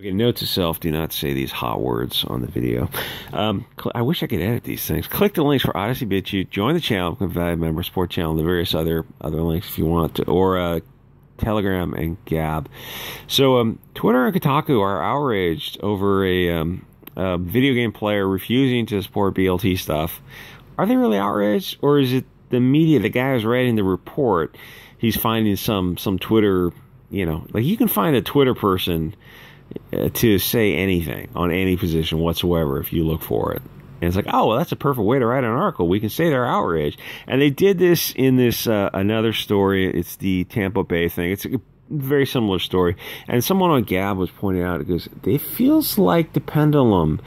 Okay, note to self, do not say these hot words on the video. I wish I could edit these things. Click the links for Odyssey BitChute, join the channel, become a valued member, support channel, and the various other links if you want to, or Telegram and Gab. So Twitter and Kotaku are outraged over a video game player refusing to support BLT stuff. Are they really outraged, or is it the media, the guy who's writing the report, he's finding some Twitter, you know, like you can find a Twitter person to say anything on any position whatsoever if you look for it. And it's like, oh, well, that's a perfect way to write an article. We can say they're outraged. And they did this in this another story. It's the Tampa Bay thing. It's a very similar story. And someone on Gab was pointing out, it goes, it feels like the pendulum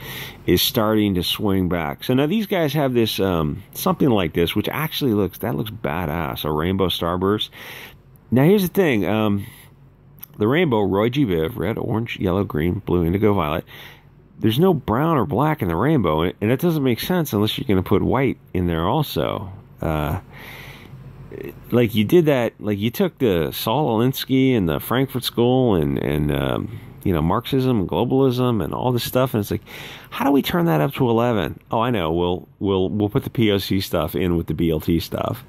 is starting to swing back. So now these guys have this, something like this, which actually looks badass, a rainbow starburst. Now here's the thing. The rainbow, Roy G. Biv, red, orange, yellow, green, blue, indigo, violet. There's no brown or black in the rainbow, and that doesn't make sense unless you're going to put white in there also. Like you did that, like you took the Saul Alinsky and the Frankfurt School and you know, Marxism and globalism and all this stuff, and it's like, how do we turn that up to 11? Oh, I know. We'll put the POC stuff in with the BLT stuff.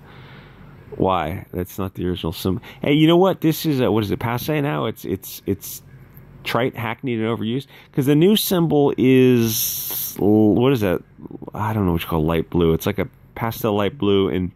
Why? That's not the original symbol. Hey, you know what? This is what is it? Passe now? It's trite, hackneyed, and overused. Because the new symbol is, what is that? I don't know what you call light blue. It's like a pastel light blue, and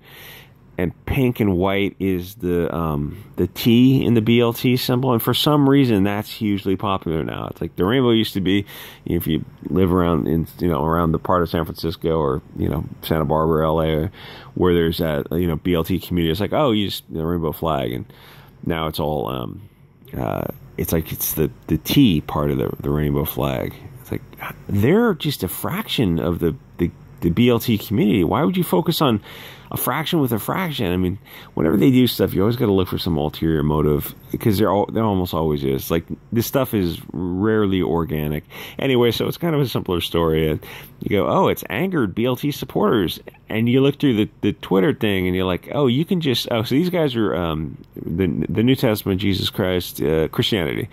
pink and white is the T in the BLT symbol. And for some reason, that's hugely popular now. It's like the rainbow used to be, you know, if you live around in, you know, around the part of San Francisco or, you know, Santa Barbara, LA, where there's that, you know, BLT community. It's like, oh, you just, the rainbow flag. And now it's all, it's like it's the T part of the rainbow flag. It's like they're just a fraction of the BLT community. Why would you focus on a fraction with a fraction? I mean, whenever they do stuff, you always got to look for some ulterior motive, because there almost always is. Like, this stuff is rarely organic. Anyway, so it's kind of a simpler story. You go, oh, it's angered BLT supporters, and you look through the Twitter thing, and you're like, oh, you can just, oh, so these guys are the New Testament, Jesus Christ, Christianity.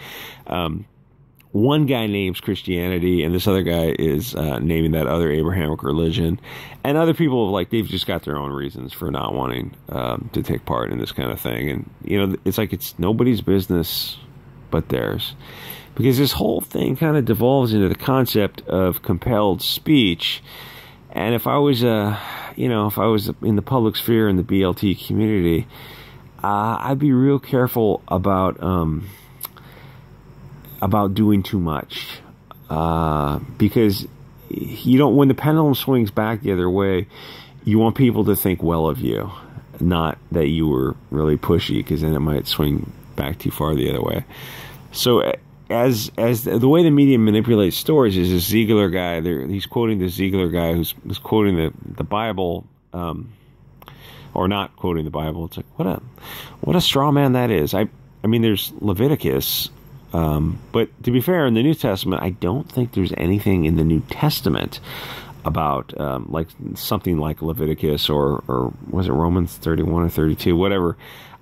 One guy names Christianity, and this other guy is naming that other Abrahamic religion. And other people, like, they've just got their own reasons for not wanting to take part in this kind of thing. And, you know, it's like it's nobody's business but theirs. Because this whole thing kind of devolves into the concept of compelled speech. And if I was, you know, if I was in the public sphere in the BLT community, I'd be real careful about doing too much, because you don't, when the pendulum swings back the other way, you want people to think well of you, not that you were really pushy, because then it might swing back too far the other way. So as the way the media manipulates stories is this Ziegler guy, he's quoting the Ziegler guy who's quoting the Bible, or not quoting the Bible. It's like, what a straw man that is. I mean, there's Leviticus. But to be fair, in the New Testament, I don't think there's anything in the New Testament about like something like Leviticus or was it Romans 31 or 32, whatever.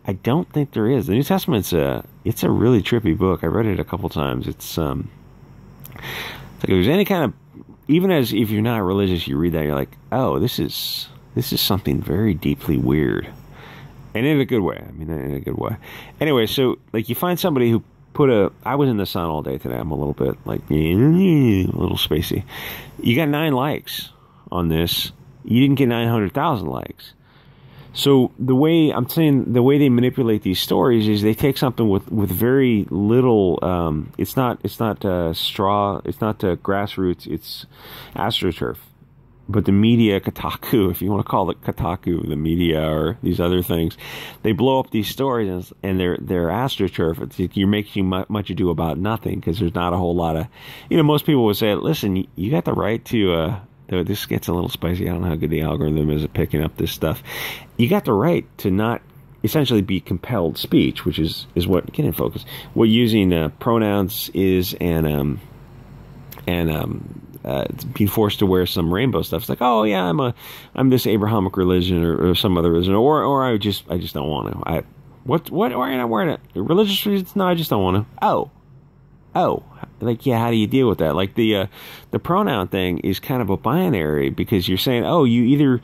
I don't think there is. The New Testament's it's a really trippy book. I read it a couple times. It's like if there's any kind of, even as if you're not religious, you read that, you're like, oh, this is something very deeply weird, and in a good way. I mean, in a good way. Anyway, so like you find somebody who I was in the sun all day today. I'm a little bit like, a little spacey. You got 9 likes on this. You didn't get 900,000 likes. So the way they manipulate these stories is they take something with very little, it's not straw, it's not grassroots, it's astroturf. But the media, Kotaku, if you want to call it Kotaku, the media or these other things, they blow up these stories and they're astroturf. It's like you're making much ado about nothing, because there's not a whole lot of, you know, most people would say, listen, you got the right to, this gets a little spicy. I don't know how good the algorithm is at picking up this stuff. You got the right to not essentially be compelled speech, which is what, get in focus, what using pronouns is, and being forced to wear some rainbow stuff. It's like, oh yeah, I'm this Abrahamic religion or some other religion, or I just don't want to. Why are you not wearing it? Religious reasons? No, I just don't want to. Oh, like, yeah, how do you deal with that? Like the pronoun thing is kind of a binary, because you're saying, oh, you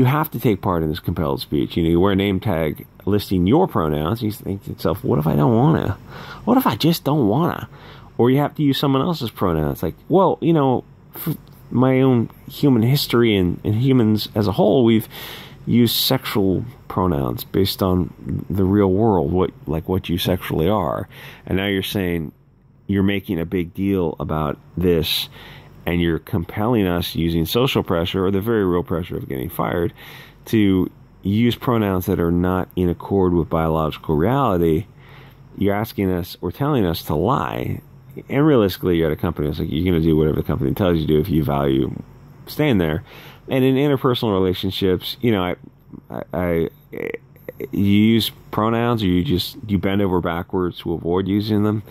have to take part in this compelled speech. You wear a name tag listing your pronouns. You think to yourself, what if I don't want to? What if I just don't want to? Or you have to use someone else's pronouns. Like, well, for my own human history and humans as a whole, we've used sexual pronouns based on the real world, what you sexually are. And now you're saying you're making a big deal about this, and you're compelling us using social pressure, or the very real pressure of getting fired, to use pronouns that are not in accord with biological reality. You're asking us, or telling us, to lie. And realistically, you're at a company that's like, you're going to do whatever the company tells you to do if you value staying there. And in interpersonal relationships, you use pronouns, or you bend over backwards to avoid using them.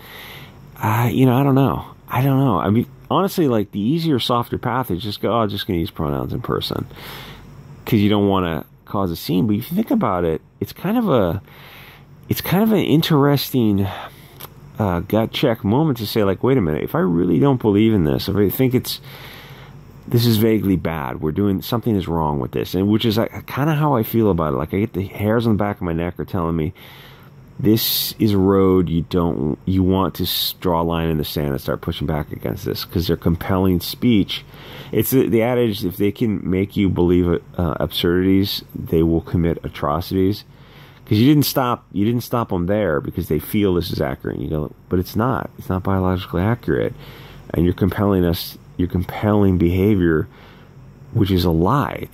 I don't know. I mean, honestly, like, the easier, softer path is just go, I'm just going to use pronouns in person, because you don't want to cause a scene. But if you think about it, it's kind of an interesting gut check moment to say, like, wait a minute, if I really don't believe in this, if I think this is vaguely bad, something is wrong with this, and which is kind of how I feel about it. Like, I get the hairs on the back of my neck are telling me, this is a road you want to draw a line in the sand and start pushing back against this, because they're compelling speech. It's the adage, if they can make you believe absurdities, they will commit atrocities. Because you didn't stop them there because they feel this is accurate. You go, but it's not biologically accurate, and you're compelling behavior, which is a lie.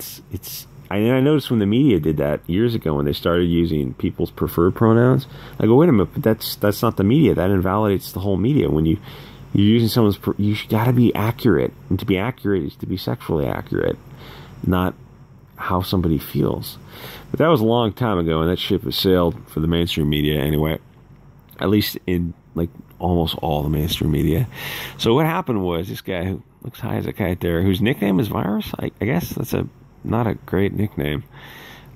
I noticed when the media did that years ago, when they started using people's preferred pronouns, I go, wait a minute, but that's not the media. That invalidates the whole media. When you're using someone's, you got to be accurate, and to be accurate is to be sexually accurate, not how somebody feels. But that was a long time ago, and that ship has sailed for the mainstream media anyway, at least in like almost all the mainstream media. So what happened was, this guy who looks high as a kite there, whose nickname is Virus, I guess that's not a great nickname.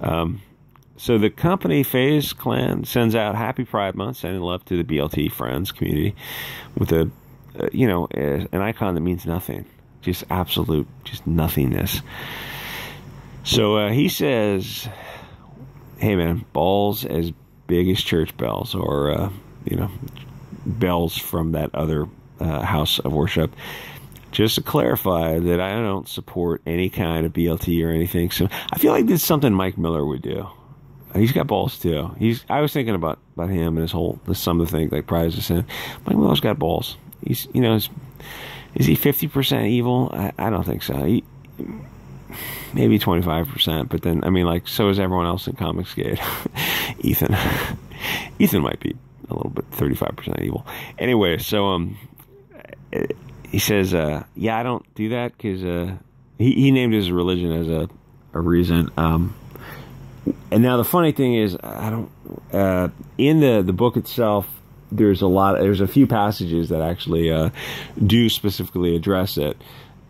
So the company Faze Clan sends out Happy Pride Month, sending love to the BLT friends community, with an icon that means nothing, just absolute, just nothingness. So he says, hey man, balls as big as church bells, or bells from that other house of worship. Just to clarify that I don't support any kind of BLT or anything. So I feel like this is something Mike Miller would do. He's got balls too. I was thinking about him and some of the things like Pride is a Sin. Mike Miller's got balls. Is he 50% evil? I don't think so. Maybe 25%, but then, I mean, like, so is everyone else in Comicsgate. Ethan might be a little bit 35% evil. Anyway, so he says, yeah, I don't do that, because he named his religion as a reason. And now the funny thing is, I don't in the book itself, there's a few passages that actually do specifically address it.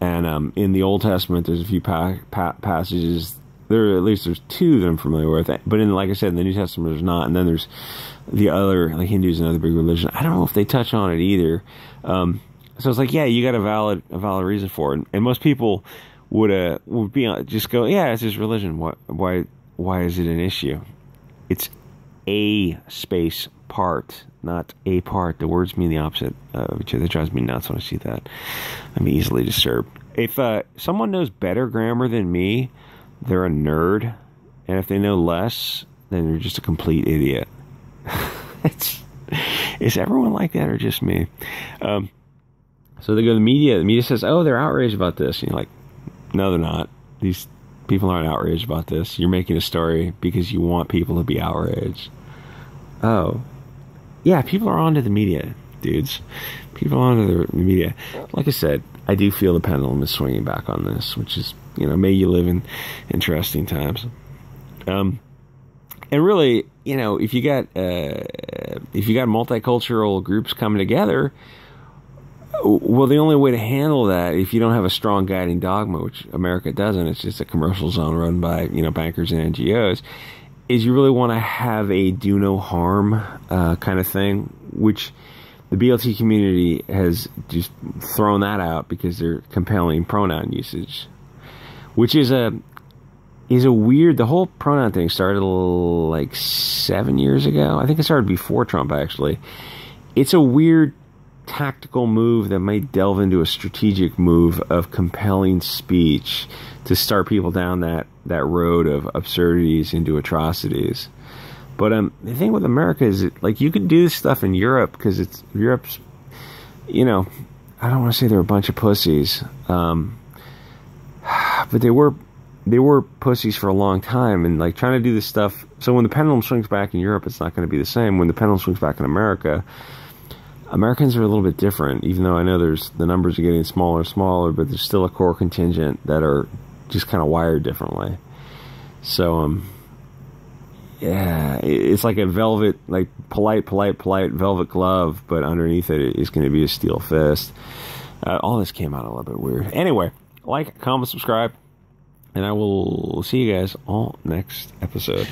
And in the Old Testament, there's a few passages. There's two that I'm familiar with. But like I said, in the New Testament, there's not. And then there's the other, like Hindu's another big religion. I don't know if they touch on it either. So it's like, yeah, you got a valid reason for it. And most people would just go, yeah, it's his religion. Why is it an issue? It's a space part, not a part. The words mean the opposite of each other. That drives me nuts when I see that. I'm easily disturbed. If someone knows better grammar than me, they're a nerd. And if they know less, then they're just a complete idiot. Is everyone like that, or just me? So they go to the media. The media says, oh, they're outraged about this. And you're like, no, they're not. These people aren't outraged about this. You're making a story because you want people to be outraged. Oh. Yeah, people are onto the media, dudes. People are onto the media. Like I said, I do feel the pendulum is swinging back on this, which is, may you live in interesting times. And really, if you got multicultural groups coming together, well, the only way to handle that, if you don't have a strong guiding dogma, which America doesn't, it's just a commercial zone run by bankers and NGOs, is you really want to have a do no harm kind of thing, which the BLT community has just thrown that out because they're compelling pronoun usage, which is a weird. The whole pronoun thing started like 7 years ago. I think it started before Trump, actually. It's a weird tactical move that might delve into a strategic move of compelling speech to start people down that road of absurdities into atrocities. But the thing with America is, like, you can do this stuff in Europe because Europe's, you know, I don't want to say they're a bunch of pussies, but they were pussies for a long time, and like trying to do this stuff. So when the pendulum swings back in Europe, it's not going to be the same. When the pendulum swings back in America, Americans are a little bit different. Even though I know the numbers are getting smaller and smaller, but there's still a core contingent that are just kind of wired differently. So yeah, it's like a velvet, like polite velvet glove, but underneath it is going to be a steel fist. All this came out a little bit weird. Anyway, like, comment, subscribe, and I will see you guys all next episode.